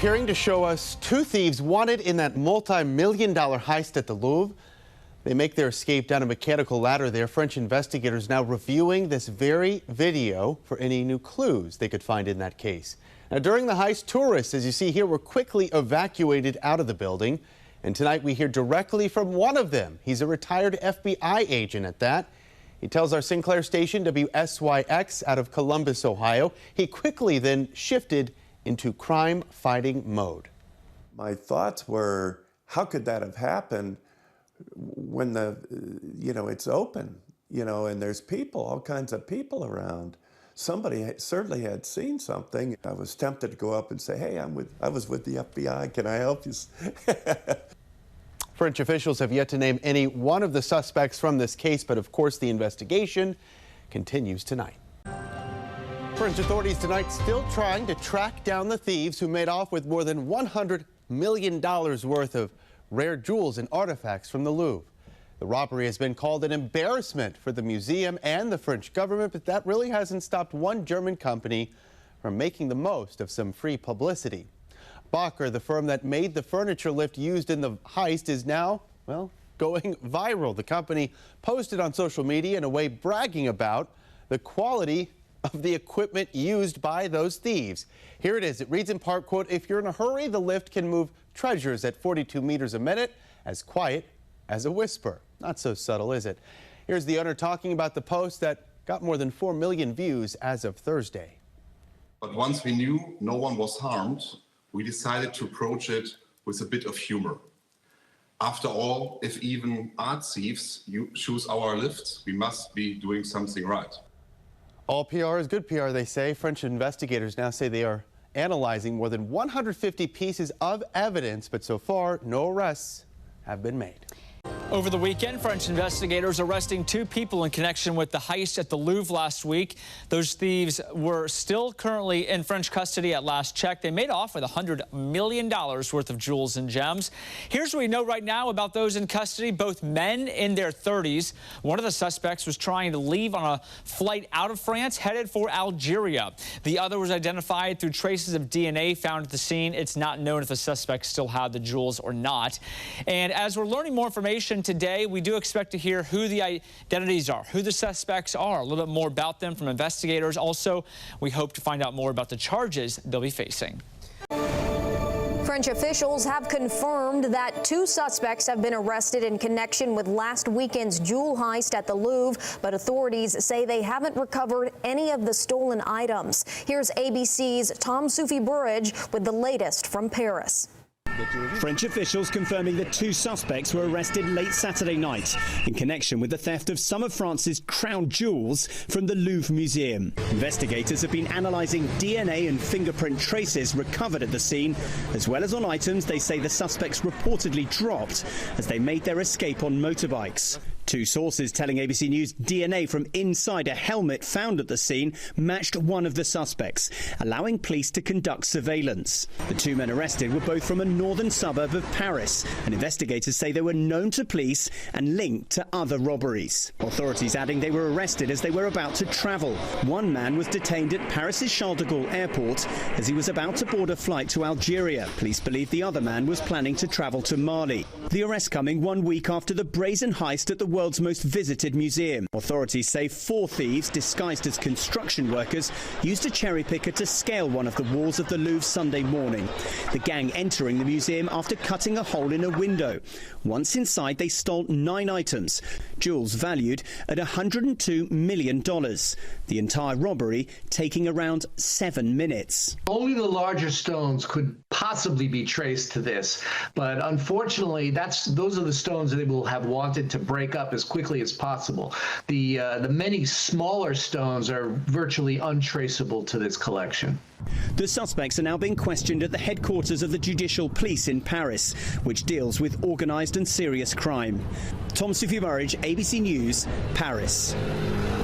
disappearing to show us two thieves wanted in that multi-million-dollar heist at the Louvre. They make their escape down a mechanical ladder there. French investigators now reviewing this very video for any new clues they could find in that case. Now, during the heist, tourists, as you see here, were quickly evacuated out of the building. And tonight we hear directly from one of them. He's a retired FBI agent at that. He tells our Sinclair station, WSYX, out of Columbus, Ohio, he quickly then shifted into crime-fighting mode. My thoughts were, how could that have happened when it's open, and there's people, all kinds of people around. Somebody certainly had seen something. I was tempted to go up and say, hey, I was with the FBI, can I help you? French officials have yet to name any one of the suspects from this case, but of course the investigation continues tonight. French authorities tonight still trying to track down the thieves who made off with more than $100 million worth of rare jewels and artifacts from the Louvre. The robbery has been called an embarrassment for the museum and the French government, but that really hasn't stopped one German company from making the most of some free publicity. Bacher, the firm that made the furniture lift used in the heist, is now, well, going viral. The company posted on social media in a way bragging about the quality of the equipment used by those thieves. Here it is. It reads in part, quote, if you're in a hurry, the lift can move treasures at 42 meters a minute, as quiet as a whisper. Not so subtle, is it? Here's the owner talking about the post that got more than 4 million views as of Thursday. But once we knew no one was harmed, we decided to approach it with a bit of humor. After all, if even art thieves choose our lifts, we must be doing something right. All PR is good PR, they say. French investigators now say they are analyzing more than 150 pieces of evidence, but so far, no arrests have been made. Over the weekend, French investigators arresting 2 people in connection with the heist at the Louvre last week. Those thieves were still currently in French custody at last check. They made off with $100 million worth of jewels and gems. Here's what we know right now about those in custody, both men in their 30s. One of the suspects was trying to leave on a flight out of France, headed for Algeria. The other was identified through traces of DNA found at the scene. It's not known if the suspect still had the jewels or not. And as we're learning more information today, we do expect to hear who the identities are, who the suspects are, a little bit more about them from investigators. Also, we hope to find out more about the charges they'll be facing. French officials have confirmed that 2 suspects have been arrested in connection with last weekend's jewel heist at the Louvre, but authorities say they haven't recovered any of the stolen items. Here's ABC's Tom Soufi-Burridge with the latest from Paris. French officials confirming the 2 suspects were arrested late Saturday night in connection with the theft of some of France's crown jewels from the Louvre Museum. Investigators have been analysing DNA and fingerprint traces recovered at the scene, as well as on items they say the suspects reportedly dropped as they made their escape on motorbikes. 2 sources telling ABC News DNA from inside a helmet found at the scene matched one of the suspects, allowing police to conduct surveillance. The 2 men arrested were both from a northern suburb of Paris, and investigators say they were known to police and linked to other robberies. Authorities adding they were arrested as they were about to travel. One man was detained at Paris's Charles de Gaulle airport as he was about to board a flight to Algeria. Police believe the other man was planning to travel to Mali. The arrest coming 1 week after the brazen heist at the world's most visited museum. Authorities say 4 thieves disguised as construction workers used a cherry picker to scale one of the walls of the Louvre Sunday morning. The gang entering the museum after cutting a hole in a window. Once inside, they stole 9 items, jewels valued at $102 million. The entire robbery taking around 7 minutes. Only the larger stones could possibly be traced to this, but unfortunately, those are the stones they will have wanted to break up as quickly as possible. The many smaller stones are virtually untraceable to this collection. The suspects are now being questioned at the headquarters of the Judicial Police in Paris, which deals with organised and serious crime. Tom Soufi-Burridge, ABC News, Paris.